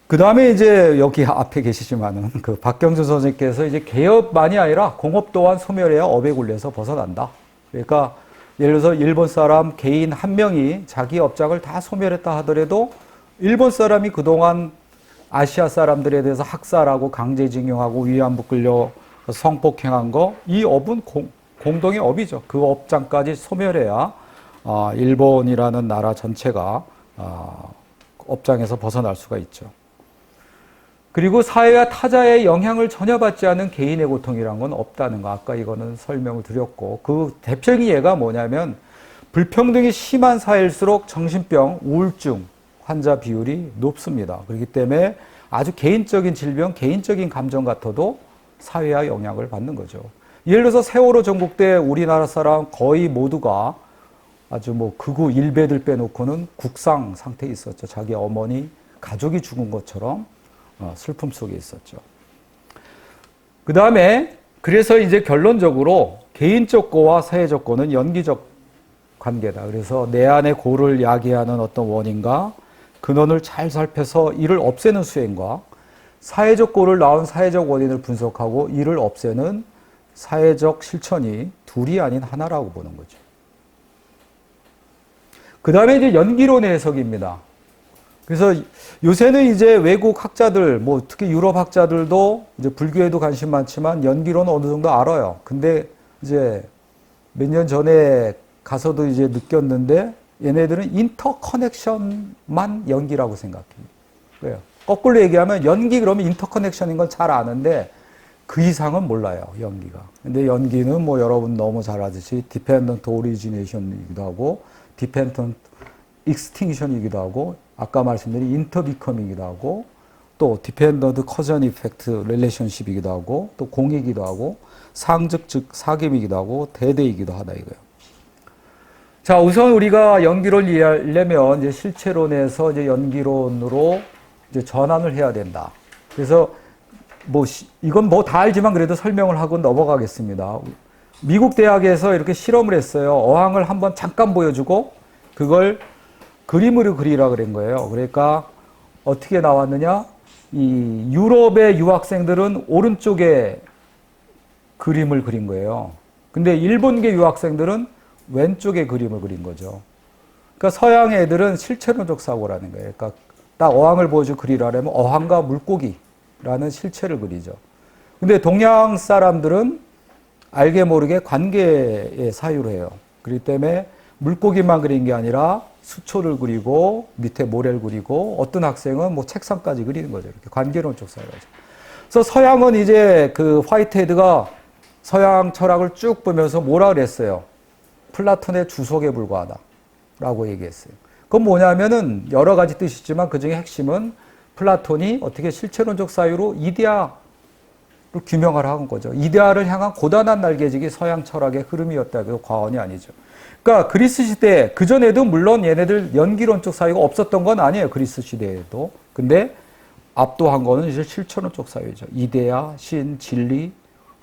그 다음에 이제 여기 앞에 계시지만은 그 박경준 선생님께서 이제 개업만이 아니라 공업 또한 소멸해야 업에 굴려서 벗어난다. 그러니까 예를 들어서 일본 사람 개인 한 명이 자기 업장을 다 소멸했다 하더라도 일본 사람이 그동안 아시아 사람들에 대해서 학살하고 강제징용하고 위안부 끌려 성폭행한 거, 이 업은 공동의 업이죠. 그 업장까지 소멸해야 일본이라는 나라 전체가 업장에서 벗어날 수가 있죠. 그리고 사회와 타자의 영향을 전혀 받지 않는 개인의 고통이란 건 없다는 거. 아까 이거는 설명을 드렸고, 그 대표적인 예가 뭐냐면 불평등이 심한 사회일수록 정신병, 우울증 환자 비율이 높습니다. 그렇기 때문에 아주 개인적인 질병, 개인적인 감정 같아도 사회와 영향을 받는 거죠. 예를 들어서 세월호 전국 때 우리나라 사람 거의 모두가 아주 뭐 극우 일베들 빼놓고는 국상 상태에 있었죠. 자기 어머니, 가족이 죽은 것처럼 슬픔 속에 있었죠. 그 다음에 그래서 이제 결론적으로 개인적 고와 사회적 고는 연기적 관계다. 그래서 내 안의 고를 야기하는 어떤 원인과 근원을 잘 살펴서 이를 없애는 수행과 사회적 고를 낳은 사회적 원인을 분석하고 이를 없애는 사회적 실천이 둘이 아닌 하나라고 보는 거죠. 그 다음에 이제 연기론의 해석입니다. 그래서 요새는 이제 외국 학자들, 뭐 특히 유럽 학자들도 이제 불교에도 관심 많지만 연기론은 어느 정도 알아요. 근데 이제 몇 년 전에 가서도 이제 느꼈는데 얘네들은 인터커넥션만 연기라고 생각해요. 왜요? 거꾸로 얘기하면 연기 그러면 인터커넥션인 건 잘 아는데 그 이상은 몰라요, 연기가. 근데 연기는 뭐 여러분 너무 잘 아듯이 디펜던트 오리지네이션이기도 하고 디펜던트 익스팅션이기도 하고 아까 말씀드린 인터비컴이기도 하고 또 디펜던트 커전 이펙트 릴레이션십이기도 하고 또 공이기도 하고 상적 즉 사귐이기도 하고 대대이기도 하다 이거예요. 자, 우선 우리가 연기론을 이해하려면 이제 실체론에서 이제 연기론으로 이제 전환을 해야 된다. 그래서 뭐 이건 뭐 다 알지만 그래도 설명을 하고 넘어가겠습니다. 미국 대학에서 이렇게 실험을 했어요. 어항을 한번 잠깐 보여주고 그걸 그림으로 그리라 그런 거예요. 그러니까 어떻게 나왔느냐? 이 유럽의 유학생들은 오른쪽에 그림을 그린 거예요. 근데 일본계 유학생들은 왼쪽에 그림을 그린 거죠. 그러니까 서양 애들은 실체론적 사고라는 거예요. 그러니까 딱 어항을 보여주고 그리라면 어항과 물고기라는 실체를 그리죠. 근데 동양 사람들은 알게 모르게 관계의 사유로 해요. 그렇기 때문에 물고기만 그린 게 아니라 수초를 그리고 밑에 모래를 그리고 어떤 학생은 뭐 책상까지 그리는 거죠. 이렇게 관계론적 사유라죠. 그래서 서양은 이제 그 화이트헤드가 서양 철학을 쭉 보면서 뭐라 그랬어요? 플라톤의 주석에 불과하다라고 얘기했어요. 그건 뭐냐면은 여러 가지 뜻이 있지만 그 중에 핵심은 플라톤이 어떻게 실체론적 사유로 이데아를 규명하라 한 거죠. 이데아를 향한 고단한 날개짓이 서양 철학의 흐름이었다. 그 과언이 아니죠. 그러니까 그리스 시대 그전에도 물론 얘네들 연기론적 사유가 없었던 건 아니에요. 그리스 시대에도. 근데 압도한 거는 이제 실체론적 사유죠. 이데아, 신, 진리,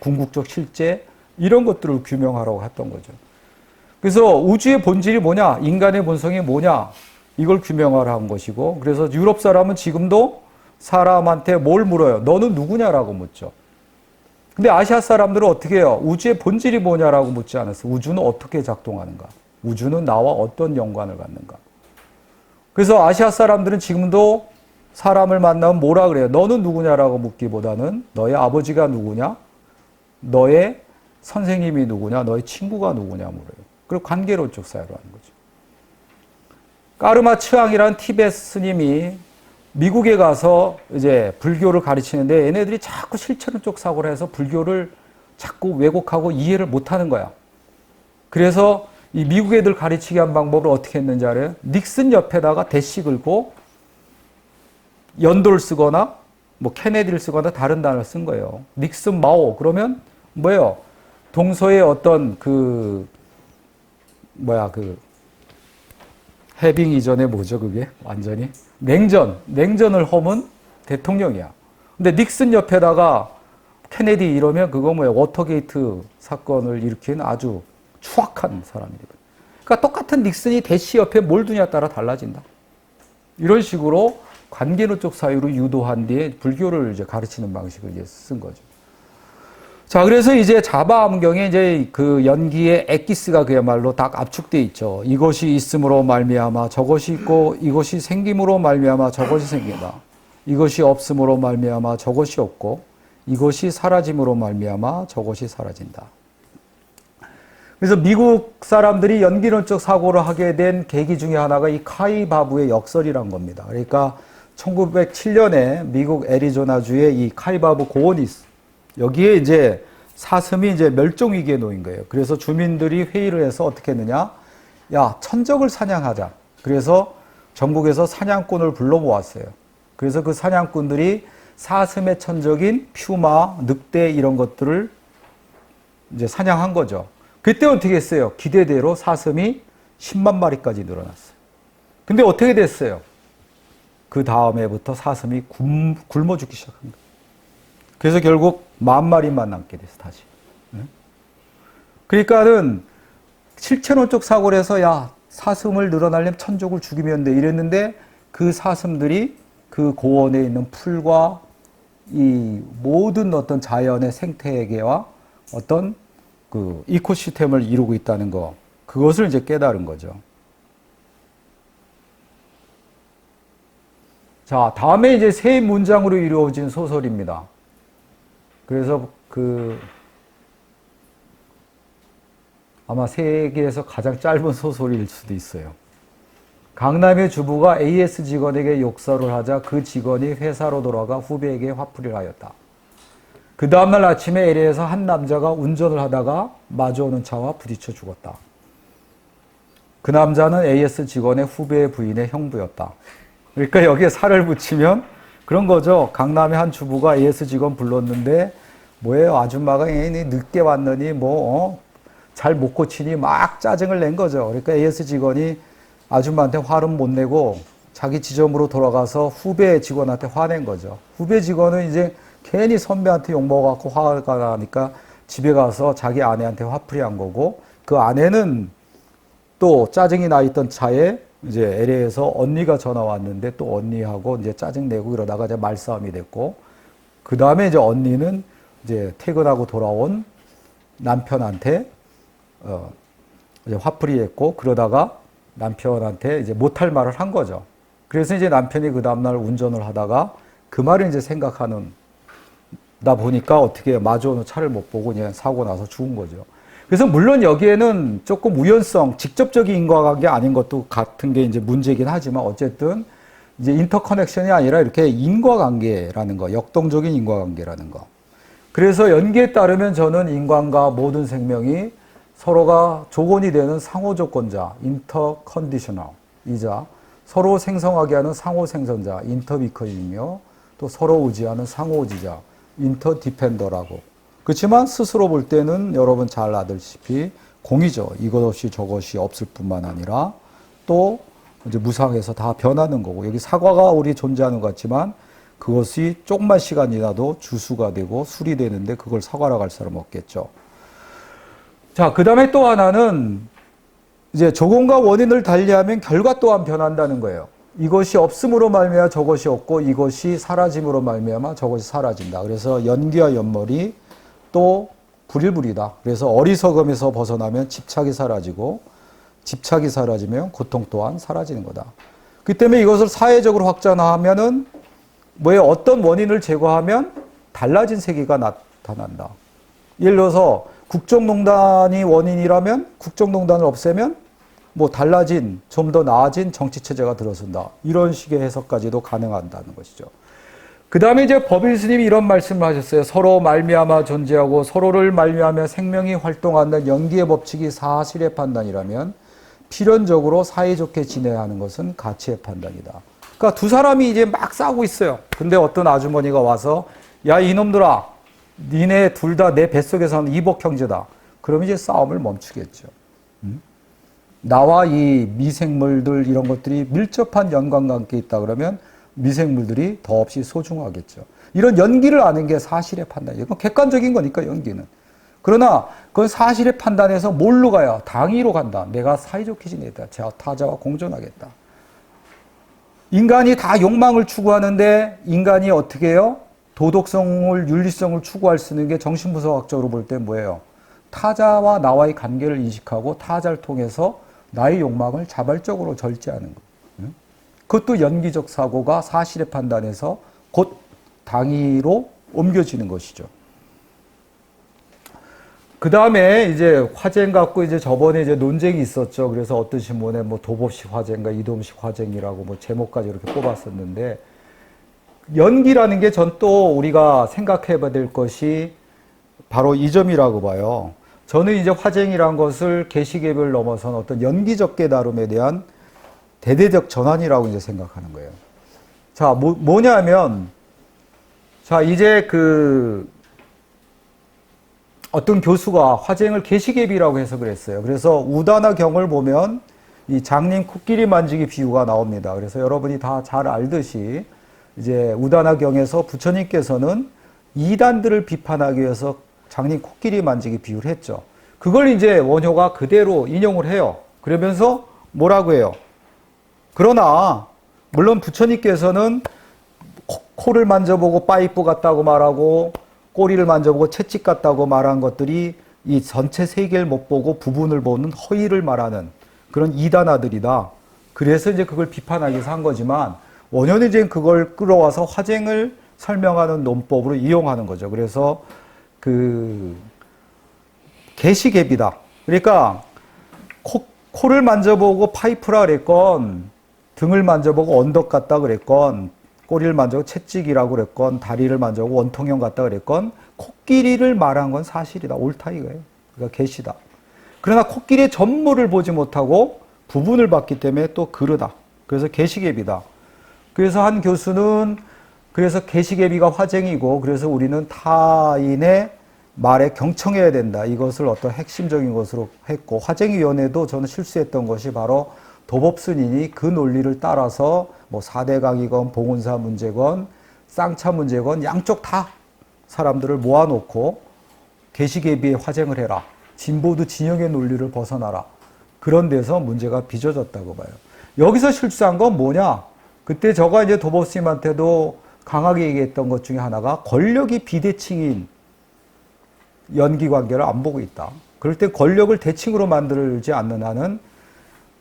궁극적 실제 이런 것들을 규명하라고 했던 거죠. 그래서 우주의 본질이 뭐냐, 인간의 본성이 뭐냐 이걸 규명하라는 것이고, 그래서 유럽 사람은 지금도 사람한테 뭘 물어요? 너는 누구냐라고 묻죠. 근데 아시아 사람들은 어떻게 해요? 우주의 본질이 뭐냐라고 묻지 않았어요. 우주는 어떻게 작동하는가? 우주는 나와 어떤 연관을 갖는가? 그래서 아시아 사람들은 지금도 사람을 만나면 뭐라 그래요? 너는 누구냐라고 묻기보다는 너의 아버지가 누구냐? 너의 선생님이 누구냐? 너의 친구가 누구냐 물어요. 그리고 관계론적 사유로 하는 거죠. 까르마 츠앙이라는 티베트 스님이 미국에 가서 이제 불교를 가르치는데 얘네들이 자꾸 실체론적 사고를 해서 불교를 자꾸 왜곡하고 이해를 못하는 거야. 그래서 이 미국 애들 가르치게 한 방법을 어떻게 했는지 알아요? 닉슨 옆에다가 대시 긁고 연도를 쓰거나 뭐 케네디를 쓰거나 다른 단어를 쓴 거예요. 닉슨 마오 그러면 뭐예요? 동서의 어떤 해빙 이전에 뭐죠 그게? 완전히 냉전을 허문 대통령이야. 근데 닉슨 옆에다가 케네디 이러면 그거 뭐예요? 워터게이트 사건을 일으킨 아주 추악한 사람이거든. 그러니까 똑같은 닉슨이 대시 옆에 뭘 두냐에 따라 달라진다. 이런 식으로 관계론적 사유로 유도한 뒤에 불교를 이제 가르치는 방식을 이제 쓴 거죠. 자, 그래서 이제 자바암경에 이제 그 연기의 엑기스가 그야말로 딱 압축돼 있죠. 이것이 있음으로 말미암아 저것이 있고, 이것이 생김으로 말미암아 저것이 생긴다. 이것이 없음으로 말미암아 저것이 없고, 이것이 사라짐으로 말미암아 저것이 사라진다. 그래서 미국 사람들이 연기론적 사고를 하게 된 계기 중에 하나가 이 카이 바부의 역설이란 겁니다. 그러니까 1907년에 미국 애리조나주에 이 카이 바부 고원이 있어. 여기에 이제 사슴이 이제 멸종 위기에 놓인 거예요. 그래서 주민들이 회의를 해서 어떻게 했느냐? 야, 천적을 사냥하자. 그래서 전국에서 사냥꾼을 불러 모았어요. 그래서 그 사냥꾼들이 사슴의 천적인 퓨마, 늑대 이런 것들을 이제 사냥한 거죠. 그때 어떻게 했어요? 기대대로 사슴이 10만 마리까지 늘어났어요. 근데 어떻게 됐어요? 그 다음에부터 사슴이 굶어 죽기 시작한 거예요. 그래서 결국 10,000마리만 남게 됐어, 다시. 그러니까는 실체론적 사고를 해서 야, 사슴을 늘어나려면 천적을 죽이면 돼. 이랬는데 그 사슴들이 그 고원에 있는 풀과 이 모든 어떤 자연의 생태계와 어떤 그 이코시스템을 이루고 있다는 거. 그것을 이제 깨달은 거죠. 자, 다음에 이제 세 문장으로 이루어진 소설입니다. 그래서 아마 세계에서 가장 짧은 소설일 수도 있어요. 강남의 주부가 AS 직원에게 욕설을 하자 그 직원이 회사로 돌아가 후배에게 화풀이를 하였다. 그 다음날 아침에 LA에서 한 남자가 운전을 하다가 마주오는 차와 부딪혀 죽었다. 그 남자는 AS 직원의 후배의 부인의 형부였다. 그러니까 여기에 살을 붙이면 그런 거죠. 강남의 한 주부가 AS 직원 불렀는데 뭐예요? 아줌마가 늦게 왔느니 잘 못 고치니 막 짜증을 낸 거죠. 그러니까 AS 직원이 아줌마한테 화를 못 내고 자기 지점으로 돌아가서 후배 직원한테 화낸 거죠. 후배 직원은 이제 괜히 선배한테 욕먹어갖고 화가 나니까 집에 가서 자기 아내한테 화풀이 한 거고, 그 아내는 또 짜증이 나 있던 차에 이제 LA에서 언니가 전화 왔는데 또 언니하고 이제 짜증내고 이러다가 이제 말싸움이 됐고, 그 다음에 이제 언니는 이제 퇴근하고 돌아온 남편한테 이제 화풀이 했고, 그러다가 남편한테 이제 못할 말을 한 거죠. 그래서 이제 남편이 그 다음날 운전을 하다가 그 말을 이제 생각하는 나 보니까 어떻게 마주오는 차를 못 보고 그냥 사고 나서 죽은 거죠. 그래서 물론 여기에는 조금 우연성, 직접적인 인과관계 아닌 것도 같은 게 이제 문제긴 하지만 어쨌든 이제 인터커넥션이 아니라 이렇게 인과관계라는 거, 역동적인 인과관계라는 거. 그래서 연기에 따르면 저는 인간과 모든 생명이 서로가 조건이 되는 상호조건자, 인터컨디셔널이자 서로 생성하게 하는 상호생성자, 인터비커이며 또 서로 의지하는 상호의지자, 인터디펜더라고. 그렇지만 스스로 볼 때는 여러분 잘 아시다시피 공이죠. 이것 없이 저것이 없을 뿐만 아니라 또 이제 무상해서 다 변하는 거고, 여기 사과가 우리 존재하는 것 같지만 그것이 조금만 시간이 지나도 주수가 되고 술이 되는데 그걸 사과라고 할 사람 없겠죠. 자, 그 다음에 또 하나는 이제 조건과 원인을 달리하면 결과 또한 변한다는 거예요. 이것이 없음으로 말미암아 저것이 없고 이것이 사라짐으로 말미암아 저것이 사라진다. 그래서 연기와 연mol이 또 불일불이다. 그래서 어리석음에서 벗어나면 집착이 사라지고 집착이 사라지면 고통 또한 사라지는 거다. 그 때문에 이것을 사회적으로 확장하면은 뭐에 어떤 원인을 제거하면 달라진 세계가 나타난다. 예를 들어서 국정농단이 원인이라면 국정농단을 없애면 뭐 달라진, 좀 더 나아진 정치체제가 들어선다. 이런 식의 해석까지도 가능하다는 것이죠. 그 다음에 이제 법인 스님이 이런 말씀을 하셨어요. 서로 말미암아 존재하고 서로를 말미암아 생명이 활동하는 연기의 법칙이 사실의 판단이라면 필연적으로 사이좋게 지내야 하는 것은 가치의 판단이다. 그러니까 두 사람이 이제 막 싸우고 있어요. 근데 어떤 아주머니가 와서 야, 이놈들아, 니네 둘 다 내 뱃속에서는 이복 형제다. 그러면 이제 싸움을 멈추겠죠. 나와 이 미생물들 이런 것들이 밀접한 연관관계에 있다 그러면 미생물들이 더없이 소중하겠죠. 이런 연기를 아는 게 사실의 판단이에요. 이건 객관적인 거니까 연기는. 그러나 그건 사실의 판단에서 뭘로 가요? 당위로 간다. 내가 사이좋게 지내겠다. 타자와 공존하겠다. 인간이 다 욕망을 추구하는데 인간이 어떻게 해요? 도덕성을, 윤리성을 추구할 수 있는 게 정신분석학적으로 볼 때 뭐예요? 타자와 나와의 관계를 인식하고 타자를 통해서 나의 욕망을 자발적으로 절제하는 거예요. 그것도 연기적 사고가 사실의 판단에서 곧 당위로 옮겨지는 것이죠. 그 다음에 이제 화쟁 갖고 이제 저번에 이제 논쟁이 있었죠. 그래서 어떤 신문에 뭐 도법식 화쟁과 이dom식 화쟁이라고 뭐 제목까지 이렇게 뽑았었는데, 연기라는 게 전 또 우리가 생각해 봐야 될 것이 바로 이 점이라고 봐요. 저는 이제 화쟁이란 것을 개시개별 넘어선 어떤 연기적 깨달음에 대한 대대적 전환이라고 이제 생각하는 거예요. 자, 뭐냐면, 자, 이제 어떤 교수가 화쟁을 개시개비라고 해석을 했어요. 그래서 우다나 경을 보면 이 장님 코끼리 만지기 비유가 나옵니다. 그래서 여러분이 다 잘 알듯이 이제 우다나 경에서 부처님께서는 이단들을 비판하기 위해서 장님 코끼리 만지기 비유를 했죠. 그걸 이제 원효가 그대로 인용을 해요. 그러면서 뭐라고 해요? 그러나 물론 부처님께서는 코를 만져보고 파이프 같다고 말하고 꼬리를 만져보고 채찍 같다고 말한 것들이 이 전체 세계를 못 보고 부분을 보는 허위를 말하는 그런 이단아들이다. 그래서 이제 그걸 비판하기 위해서 한 거지만 원효는 이제 그걸 끌어와서 화쟁을 설명하는 논법으로 이용하는 거죠. 그래서 개시개비다. 그러니까 코를 만져보고 파이프라 그랬건 등을 만져보고 언덕 같다 그랬건 꼬리를 만져보고 채찍이라고 그랬건 다리를 만져보고 원통형 같다 그랬건 코끼리를 말한 건 사실이다. 옳다 이거예요. 그러니까 개시다. 그러나 코끼리의 전모를 보지 못하고 부분을 봤기 때문에 또 그르다. 그래서 개시개비다. 그래서 한 교수는 그래서 개시개비가 화쟁이고 그래서 우리는 타인의 말에 경청해야 된다. 이것을 어떤 핵심적인 것으로 했고 화쟁위원회도 저는 실수했던 것이 바로 도법스님이 그 논리를 따라서 뭐 사대강이건 봉은사 문제건 쌍차 문제건 양쪽 다 사람들을 모아놓고 개시개비에 화쟁을 해라. 진보도 진영의 논리를 벗어나라. 그런 데서 문제가 빚어졌다고 봐요. 여기서 실수한 건 뭐냐? 그때 저가 이제 도법스님한테도 강하게 얘기했던 것 중에 하나가 권력이 비대칭인 연기관계를 안 보고 있다. 그럴 때 권력을 대칭으로 만들지 않는 한은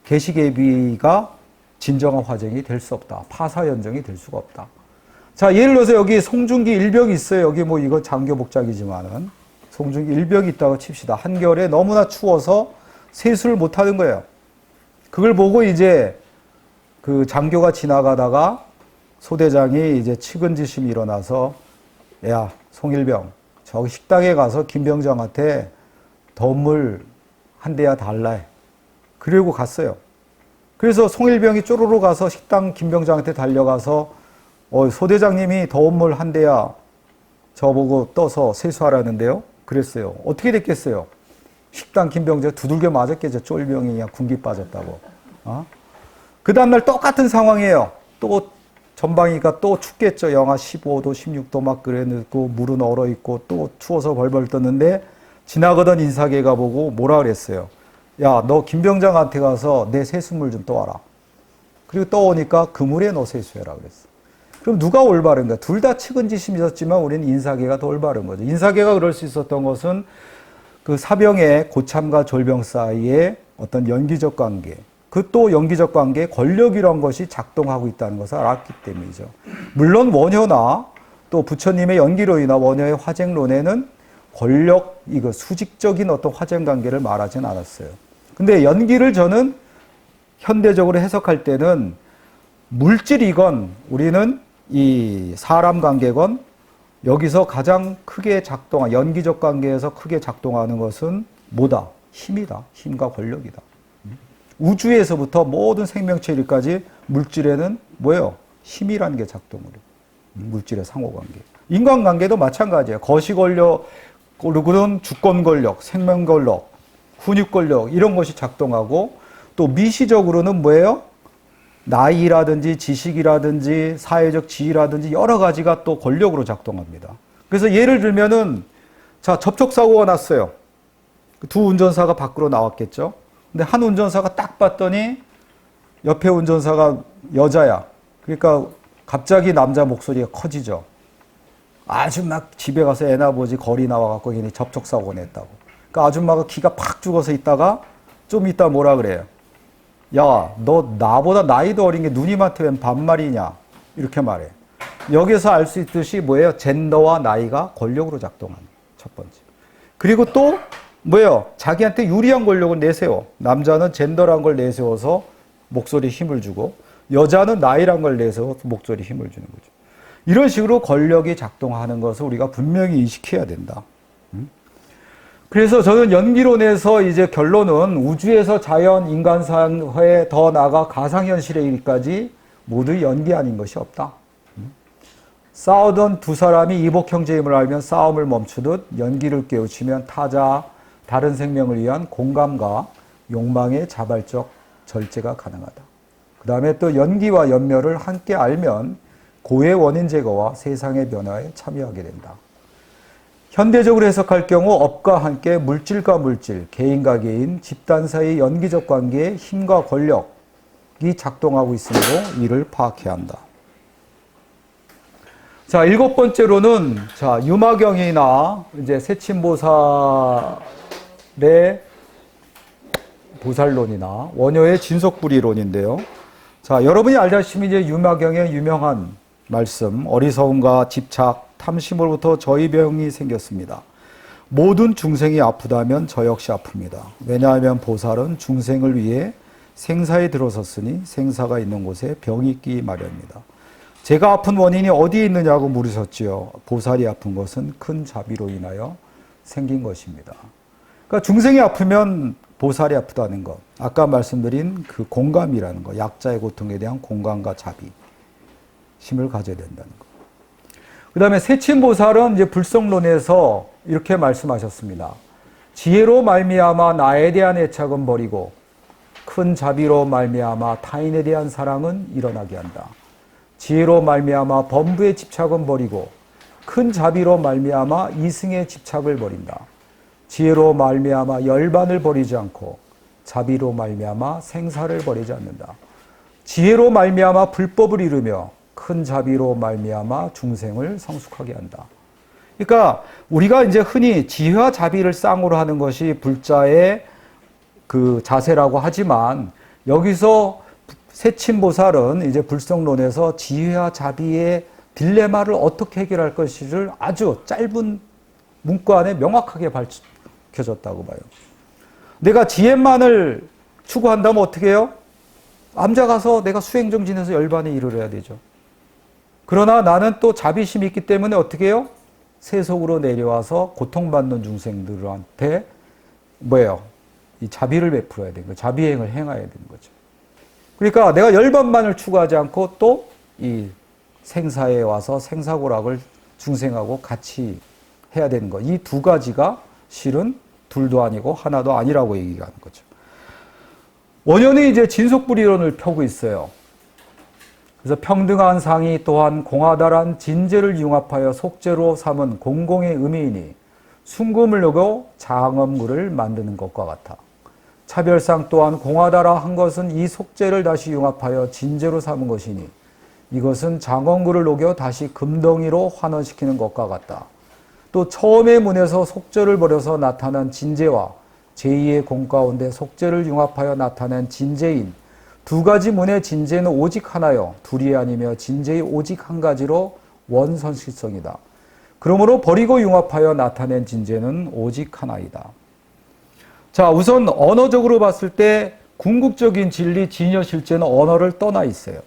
개시개비가 진정한 화쟁이 될 수 없다. 파사연정이 될 수가 없다. 자, 예를 들어서 여기 송중기 일벽이 있어요. 여기 뭐 이거 장교복작이지만은 송중기 일벽이 있다고 칩시다. 한겨울에 너무나 추워서 세수를 못 하는 거예요. 그걸 보고 이제 그 장교가 지나가다가 소대장이 이제 측은지심이 일어나서 야, 송일병, 저기 식당에 가서 김병장한테 더운 물 한 대야 달라. 그러고 갔어요. 그래서 송일병이 쪼르르 가서 식당 김병장한테 달려가서 소대장님이 더운 물 한 대야 저보고 떠서 세수하라는데요. 그랬어요. 어떻게 됐겠어요? 식당 김병장 두들겨 맞았겠죠. 쫄병이 그냥 군기 빠졌다고. 그 다음날 똑같은 상황이에요. 또 전방이니까 또 춥겠죠. 영하 15도, 16도 막 그랬고 물은 얼어있고 또 추워서 벌벌 떴는데 지나가던 인사계가 보고 뭐라 그랬어요. 야, 너 김병장한테 가서 내 세수물 좀 떠와라. 그리고 떠오니까 그 물에 너 세수해라 그랬어. 그럼 누가 올바른가? 둘 다 측은지심이 있었지만 우리는 인사계가 더 올바른 거죠. 인사계가 그럴 수 있었던 것은 그 사병의 고참과 졸병 사이의 어떤 연기적 관계, 그 또 연기적 관계에 권력이란 것이 작동하고 있다는 것을 알았기 때문이죠. 물론 원효나 또 부처님의 연기론이나 원효의 화쟁론에는 권력, 이거 수직적인 어떤 화쟁 관계를 말하진 않았어요. 근데 연기를 저는 현대적으로 해석할 때는 물질이건 우리는 이 사람 관계건 여기서 가장 크게 연기적 관계에서 크게 작동하는 것은 뭐다? 힘이다. 힘과 권력이다. 우주에서부터 모든 생명체일까지 물질에는 뭐예요? 힘이라는 게 작동을 해요. 물질의 상호관계. 인간관계도 마찬가지예요. 거시권력, 그리고는 주권권력, 생명권력, 훈육권력 이런 것이 작동하고 또 미시적으로는 뭐예요? 나이라든지 지식이라든지 사회적 지위라든지 여러 가지가 또 권력으로 작동합니다. 그래서 예를 들면은 자, 접촉사고가 났어요. 두 운전사가 밖으로 나왔겠죠. 근데 한 운전사가 딱 봤더니 옆에 운전사가 여자야. 그러니까 갑자기 남자 목소리가 커지죠. 아줌마 집에 가서 애나 보지 거리 나와갖고 괜히 접촉사고 냈다고. 그러니까 아줌마가 기가 팍 죽어서 있다가 좀 이따 뭐라 그래요. 야, 너 나보다 나이도 어린 게 누님한테 웬 반말이냐? 이렇게 말해. 여기서 알 수 있듯이 뭐예요? 젠더와 나이가 권력으로 작동하는 첫 번째. 그리고 또 뭐예요? 자기한테 유리한 권력을 내세워. 남자는 젠더란 걸 내세워서 목소리에 힘을 주고 여자는 나이란 걸 내세워서 목소리에 힘을 주는 거죠. 이런 식으로 권력이 작동하는 것을 우리가 분명히 인식해야 된다. 그래서 저는 연기론에서 이제 결론은 우주에서 자연, 인간 사회에 더 나아가 가상현실에 이르기까지 모두 연기 아닌 것이 없다. 싸우던 두 사람이 이복 형제임을 알면 싸움을 멈추듯 연기를 깨우치면 타자, 다른 생명을 위한 공감과 욕망의 자발적 절제가 가능하다. 그 다음에 또 연기와 연멸을 함께 알면 고의 원인 제거와 세상의 변화에 참여하게 된다. 현대적으로 해석할 경우 업과 함께 물질과 물질, 개인과 개인, 집단 사이의 연기적 관계에 힘과 권력이 작동하고 있으므로 이를 파악해야 한다. 자, 일곱 번째로는 자, 유마경이나 이제 세친보살의 보살론이나 원효의 진속불이론인데요. 자, 여러분이 알다시피 이제 유마경의 유명한 말씀, 어리석음과 집착, 탐심으로부터 저희 병이 생겼습니다. 모든 중생이 아프다면 저 역시 아픕니다. 왜냐하면 보살은 중생을 위해 생사에 들어섰으니 생사가 있는 곳에 병이 있기 마련입니다. 제가 아픈 원인이 어디에 있느냐고 물으셨지요. 보살이 아픈 것은 큰 자비로 인하여 생긴 것입니다. 그러니까 중생이 아프면 보살이 아프다는 것. 아까 말씀드린 그 공감이라는 것. 약자의 고통에 대한 공감과 자비. 힘을 가져야 된다는 것. 그 다음에 세친보살은 이제 불성론에서 이렇게 말씀하셨습니다. 지혜로 말미암아 나에 대한 애착은 버리고 큰 자비로 말미암아 타인에 대한 사랑은 일어나게 한다. 지혜로 말미암아 범부의 집착은 버리고 큰 자비로 말미암아 이승의 집착을 버린다. 지혜로 말미암아 열반을 버리지 않고 자비로 말미암아 생사를 버리지 않는다. 지혜로 말미암아 불법을 이루며 큰 자비로 말미암아 중생을 성숙하게 한다. 그러니까 우리가 이제 흔히 지혜와 자비를 쌍으로 하는 것이 불자의 그 자세라고 하지만 여기서 세친보살은 이제 불성론에서 지혜와 자비의 딜레마를 어떻게 해결할 것인지를 아주 짧은 문구 안에 명확하게 밝혀졌다고 봐요. 내가 지혜만을 추구한다면 어떻게 해요? 암자 가서 내가 수행정진해서 열반에 이르러야 되죠. 그러나 나는 또 자비심이 있기 때문에 어떻게 해요? 세속으로 내려와서 고통받는 중생들한테 뭐예요? 이 자비를 베풀어야 되는 거예요. 자비행을 행해야 되는 거죠. 그러니까 내가 열반만을 추구하지 않고 또 이 생사에 와서 생사고락을 중생하고 같이 해야 되는 거. 이 두 가지가 실은 둘도 아니고 하나도 아니라고 얘기하는 거죠. 원효는 이제 진속불이론을 펴고 있어요. 그래서 평등한 상이 또한 공하다란 진제를 융합하여 속죄로 삼은 공공의 의미이니 순금을 넣고 장엄구를 만드는 것과 같아. 차별상 또한 공하다라 한 것은 이 속죄를 다시 융합하여 진제로 삼은 것이니 이것은 장엄구를 녹여 다시 금덩이로 환원시키는 것과 같다. 또 처음의 문에서 속죄를 버려서 나타난 진제와 제2의 공 가운데 속죄를 융합하여 나타낸 진제인 두 가지 문의 진제는 오직 하나요. 둘이 아니며 진제의 오직 한 가지로 원선실성이다. 그러므로 버리고 융합하여 나타낸 진제는 오직 하나이다. 자, 우선 언어적으로 봤을 때 궁극적인 진리, 진여 실제는 언어를 떠나 있어요.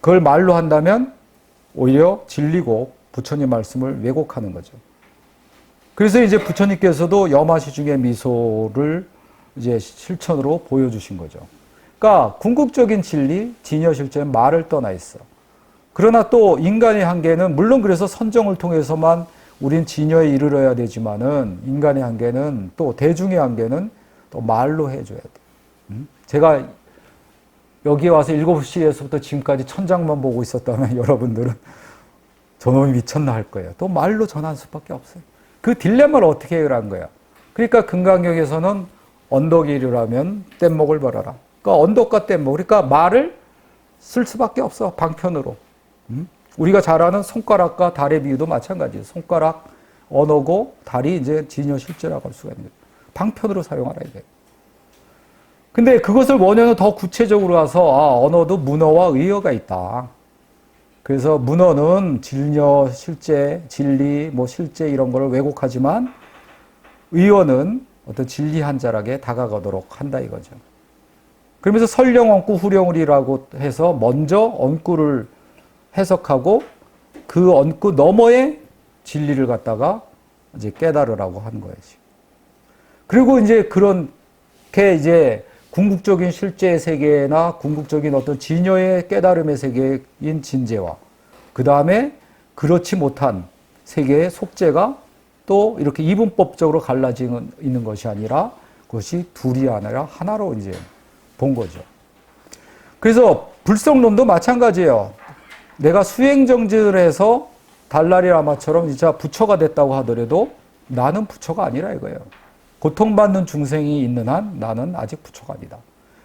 그걸 말로 한다면 오히려 진리고 부처님 말씀을 왜곡하는 거죠. 그래서 이제 부처님께서도 염화시 중의 미소를 이제 실천으로 보여주신 거죠. 그러니까 궁극적인 진리, 진여 실제는 말을 떠나 있어. 그러나 또 인간의 한계는 물론 그래서 선정을 통해서만 우린 진여에 이르러야 되지만은 인간의 한계는 또 대중의 한계는 또 말로 해줘야 돼. 제가 여기 와서 7시에서부터 지금까지 천장만 보고 있었다면 여러분들은 저놈이 미쳤나 할 거예요. 또 말로 전할 수밖에 없어요. 그 딜레마를 어떻게 해결한 거야. 그러니까 금강경에서는 언덕이 이르라면 뗏목을 벌어라. 그러니까 언덕과 뗏목. 그러니까 말을 쓸 수밖에 없어. 방편으로. 우리가 잘 아는 손가락과 달의 비유도 마찬가지예요. 손가락 언어고 달이 이제 진여 실제라고 할 수가 있는 거예요. 방편으로 사용하라 이거예요. 근데 그것을 원어는 더 구체적으로 가서 언어도 문어와 의어가 있다. 그래서 문어는 진여 실제, 진리, 뭐 실제 이런 거를 왜곡하지만 의어는 어떤 진리한 자락에 다가가도록 한다 이거죠. 그러면서 설령 얹고 후령을이라고 해서 먼저 얹고를 해석하고 그 얹고 너머의 진리를 갖다가 이제 깨달으라고 하는 거예요. 그리고 이제 그렇게 이제 궁극적인 실제의 세계나 궁극적인 어떤 진여의 깨달음의 세계인 진재와 그 다음에 그렇지 못한 세계의 속재가 또 이렇게 이분법적으로 갈라지고 있는 것이 아니라 그것이 둘이 아니라 하나로 이제 본 거죠. 그래서 불성론도 마찬가지예요. 내가 수행정진을 해서 달라리라마처럼 진짜 부처가 됐다고 하더라도 나는 부처가 아니라 이거예요. 고통받는 중생이 있는 한 나는 아직 부처가 아니다.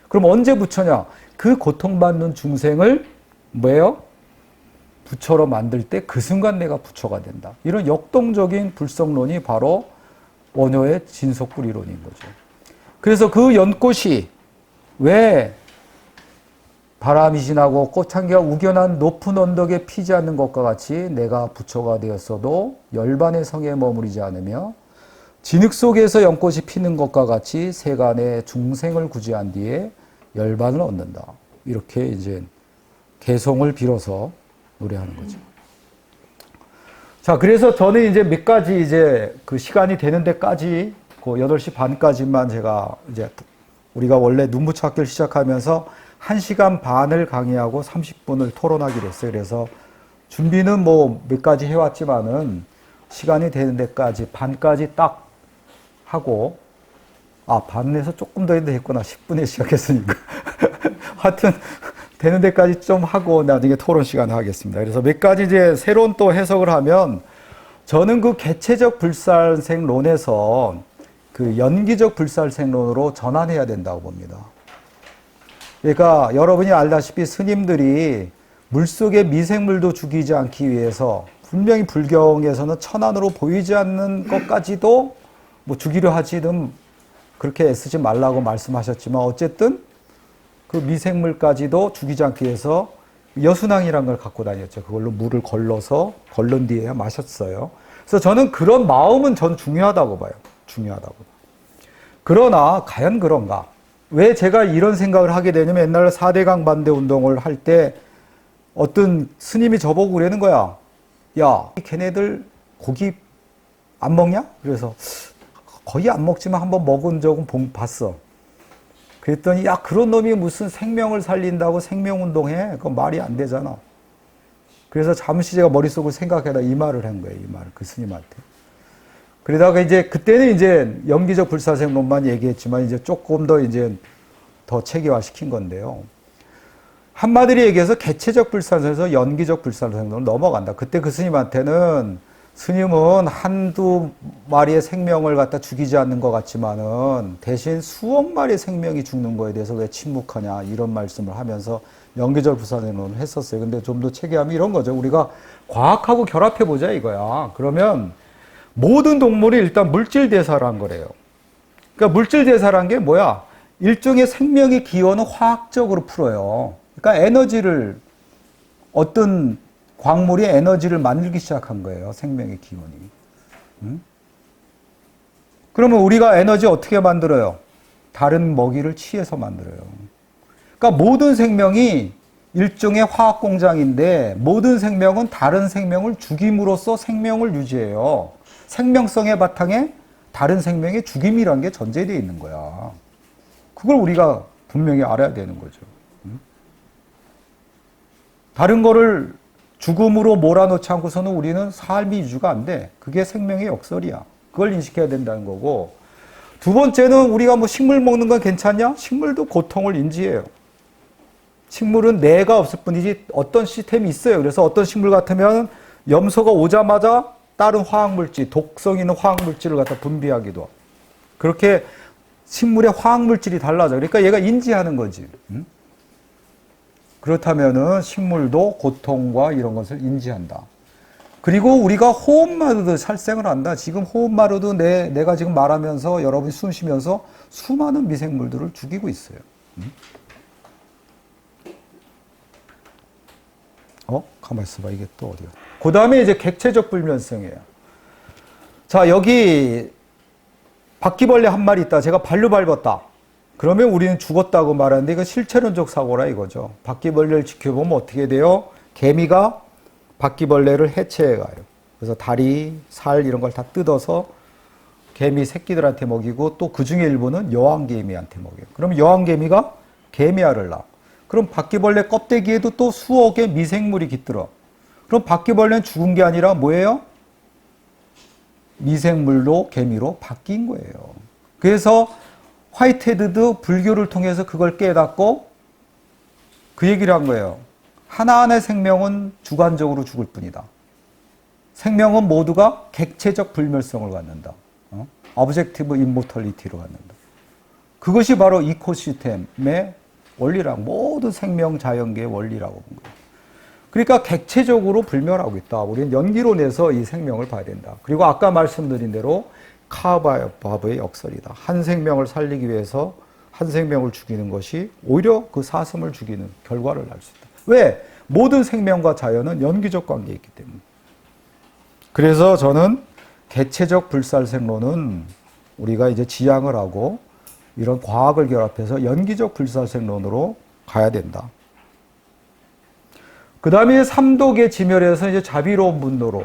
그럼 언제 부처냐? 그 고통받는 중생을 뭐예요? 부처로 만들 때 그 순간 내가 부처가 된다. 이런 역동적인 불성론이 바로 원효의 진속불이론인 거죠. 그래서 그 연꽃이 왜 바람이 지나고 꽃향기가 우겨난 높은 언덕에 피지 않는 것과 같이 내가 부처가 되었어도 열반의 성에 머무르지 않으며 진흙 속에서 연꽃이 피는 것과 같이 세간의 중생을 구제한 뒤에 열반을 얻는다. 이렇게 이제 개성을 빌어서 노래하는 거죠. 자, 그래서 저는 이제 몇 가지 이제 그 시간이 되는 데까지 그 8시 반까지만 제가 이제 우리가 원래 눈부처학교를 시작하면서 1시간 반을 강의하고 30분을 토론하기로 했어요. 그래서 준비는 뭐 몇 가지 해왔지만은 시간이 되는 데까지 반까지 딱 하고, 반에서 조금 더 했구나. 10분에 시작했으니까. 하여튼, 되는 데까지 좀 하고 나중에 토론 시간 하겠습니다. 그래서 몇 가지 이제 새로운 또 해석을 하면 저는 그 개체적 불살생론에서 그 연기적 불살생론으로 전환해야 된다고 봅니다. 그러니까 여러분이 알다시피 스님들이 물속의 미생물도 죽이지 않기 위해서 분명히 불경에서는 천안으로 보이지 않는 것까지도 뭐 죽이려 하지는 그렇게 애쓰지 말라고 말씀하셨지만 어쨌든 그 미생물까지도 죽이지 않기 위해서 여순항이라는 걸 갖고 다녔죠. 그걸로 물을 걸른 뒤에 마셨어요. 그래서 저는 그런 마음은 전 중요하다고 봐요. 중요하다고. 그러나 과연 그런가? 왜 제가 이런 생각을 하게 되냐면 옛날에 4대강 반대 운동을 할 때 어떤 스님이 저보고 그러는 거야. 야, 걔네들 고기 안 먹냐? 그래서 거의 안 먹지만 한번 먹은 적은 봤어. 그랬더니 야, 그런 놈이 무슨 생명을 살린다고 생명운동해? 그건 말이 안 되잖아. 그래서 잠시 제가 머릿속으로 생각해다 이 말을 한 거예요. 이 말을 그 스님한테. 그러다가 이제 그때는 이제 연기적 불사생론만 얘기했지만 이제 조금 더 이제 더 체계화시킨 건데요. 한마디로 얘기해서 개체적 불사생에서 연기적 불사생론으로 넘어간다. 그때 그 스님한테는 스님은 한두 마리의 생명을 갖다 죽이지 않는 것 같지만은 대신 수억 마리의 생명이 죽는 거에 대해서 왜 침묵하냐 이런 말씀을 하면서 연기적 불사생론을 했었어요. 근데 좀 더 체계하면 이런 거죠. 우리가 과학하고 결합해 보자 이거야. 그러면 모든 동물이 일단 물질 대사를 한 거래요. 그러니까 물질 대사란 게 뭐야? 일종의 생명의 기원은 화학적으로 풀어요. 그러니까 에너지를 어떤 광물이 에너지를 만들기 시작한 거예요. 생명의 기원이. 그러면 우리가 에너지 어떻게 만들어요? 다른 먹이를 취해서 만들어요. 그러니까 모든 생명이 일종의 화학 공장인데 모든 생명은 다른 생명을 죽임으로써 생명을 유지해요. 생명성의 바탕에 다른 생명의 죽임이라는 게 전제되어 있는 거야. 그걸 우리가 분명히 알아야 되는 거죠. 다른 거를 죽음으로 몰아넣지 않고서는 우리는 삶이 유지가 안 돼. 그게 생명의 역설이야. 그걸 인식해야 된다는 거고. 두 번째는 우리가 뭐 식물 먹는 건 괜찮냐? 식물도 고통을 인지해요. 식물은 뇌가 없을 뿐이지 어떤 시스템이 있어요. 그래서 어떤 식물 같으면 염소가 오자마자 다른 화학물질, 독성 있는 화학물질을 갖다 분비하기도 하고. 그렇게 식물의 화학물질이 달라져. 그러니까 얘가 인지하는 거지. 그렇다면은 식물도 고통과 이런 것을 인지한다. 그리고 우리가 호흡마로도 살생을 한다. 지금 호흡마로도 내가 지금 말하면서 여러분이 숨 쉬면서 수많은 미생물들을 죽이고 있어요. 가만히 있어봐. 이게 또 어디야? 그 다음에 이제 객체적 불면증이에요. 자, 여기 바퀴벌레 한 마리 있다. 제가 발로 밟았다. 그러면 우리는 죽었다고 말하는데 이거 실체론적 사고라 이거죠. 바퀴벌레를 지켜보면 어떻게 돼요? 개미가 바퀴벌레를 해체해 가요. 그래서 다리, 살 이런 걸 다 뜯어서 개미 새끼들한테 먹이고 또 그 중에 일부는 여왕개미한테 먹여요. 그럼 여왕개미가 개미알을 낳아. 그럼 바퀴벌레 껍데기에도 또 수억의 미생물이 깃들어. 그럼 바퀴벌레는 죽은 게 아니라 뭐예요? 미생물로 개미로 바뀐 거예요. 그래서 화이트헤드도 불교를 통해서 그걸 깨닫고 그 얘기를 한 거예요. 하나하나의 생명은 주관적으로 죽을 뿐이다. 생명은 모두가 객체적 불멸성을 갖는다. Objective Immortality로 갖는다. 그것이 바로 이코시스템의 원리라고, 모든 생명 자연계의 원리라고 본 거예요. 그러니까 객체적으로 불멸하고 있다. 우리는 연기론에서 이 생명을 봐야 된다. 그리고 아까 말씀드린 대로 카바바브의 역설이다. 한 생명을 살리기 위해서 한 생명을 죽이는 것이 오히려 그 사슴을 죽이는 결과를 날 수 있다. 왜? 모든 생명과 자연은 연기적 관계에 있기 때문에. 그래서 저는 개체적 불살생론은 우리가 이제 지향을 하고 이런 과학을 결합해서 연기적 불살생론으로 가야 된다. 그 다음에 삼독의 지멸에서 이제 자비로운 분노로.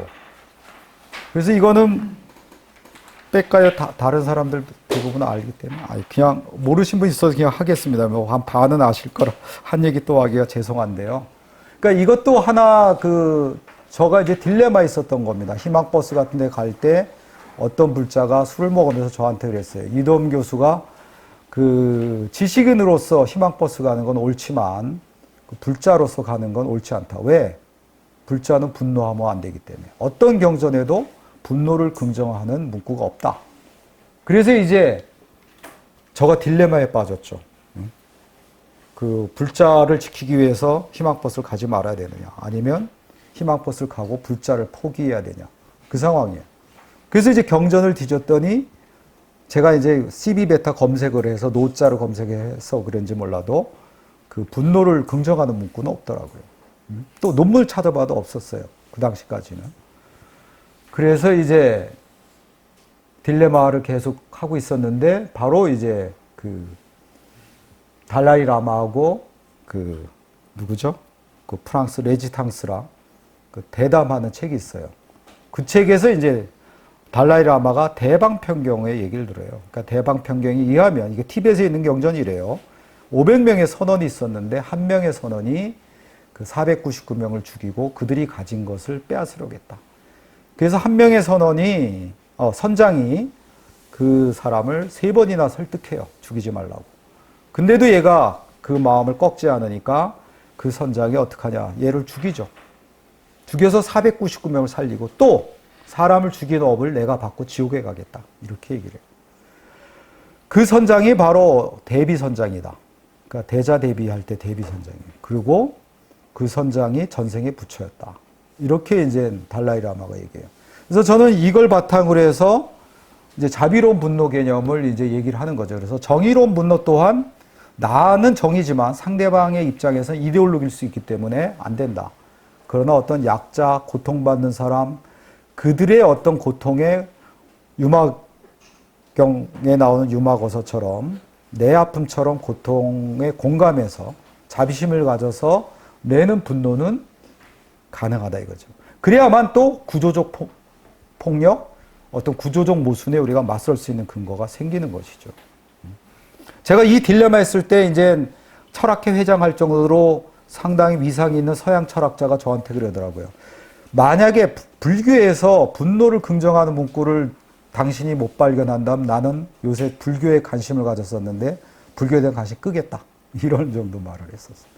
그래서 이거는 뺄까요? 다른 사람들 대부분 알기 때문에. 그냥 모르신 분 있어서 그냥 하겠습니다. 한 반은 아실 거라 한 얘기 또 하기가 죄송한데요. 그러니까 이것도 하나 저가 이제 딜레마 있었던 겁니다. 희망버스 같은 데 갈 때 어떤 불자가 술을 먹으면서 저한테 그랬어요. 이도움 교수가 지식인으로서 희망버스 가는 건 옳지만 불자로서 가는 건 옳지 않다. 왜? 불자는 분노하면 안 되기 때문에. 어떤 경전에도 분노를 긍정하는 문구가 없다. 그래서 이제 저가 딜레마에 빠졌죠. 그 불자를 지키기 위해서 희망버스를 가지 말아야 되느냐, 아니면 희망버스를 가고 불자를 포기해야 되냐, 그 상황이에요. 그래서 이제 경전을 뒤졌더니 제가 이제 CB 베타 검색을 해서 노자를 검색해서 그런지 몰라도 그 분노를 긍정하는 문구는 없더라고요. 또 논문을 찾아봐도 없었어요. 그 당시까지는. 그래서 이제 딜레마를 계속 하고 있었는데 바로 이제 달라이 라마하고 누구죠? 프랑스 레지탕스랑 대담하는 책이 있어요. 그 책에서 이제 달라이 라마가 대방편경의 얘기를 들어요. 그러니까 대방편경에 의하면 이게 티벳에 있는 경전이래요. 500명의 선원이 있었는데 한 명의 선원이 499명을 죽이고 그들이 가진 것을 빼앗으려겠다. 그래서 한 명의 선장이 그 사람을 3번이나 설득해요. 죽이지 말라고. 근데도 얘가 그 마음을 꺾지 않으니까 그 선장이 어떻게 하냐. 얘를 죽이죠. 죽여서 499명을 살리고 또 사람을 죽인 업을 내가 받고 지옥에 가겠다. 이렇게 얘기를 해요. 그 선장이 바로 대비 선장이다. 그러니까 대자 대비할 때 대비 선장이에요. 그리고 그 선장이 전생의 부처였다. 이렇게 이제 달라이 라마가 얘기해요. 그래서 저는 이걸 바탕으로 해서 이제 자비로운 분노 개념을 이제 얘기를 하는 거죠. 그래서 정의로운 분노 또한 나는 정의지만 상대방의 입장에서 이데올로기일 수 있기 때문에 안 된다. 그러나 어떤 약자, 고통받는 사람, 그들의 어떤 고통에 유마경에 나오는 유마거서처럼 내 아픔처럼 고통에 공감해서 자비심을 가져서 내는 분노는 가능하다 이거죠. 그래야만 또 구조적 폭력, 어떤 구조적 모순에 우리가 맞설 수 있는 근거가 생기는 것이죠. 제가 이 딜레마 했을 때 이제 철학회 회장할 정도로 상당히 위상이 있는 서양 철학자가 저한테 그러더라고요. 만약에 불교에서 분노를 긍정하는 문구를 당신이 못 발견한다면 나는 요새 불교에 관심을 가졌었는데 불교에 대한 관심 끄겠다. 이런 정도 말을 했었어요.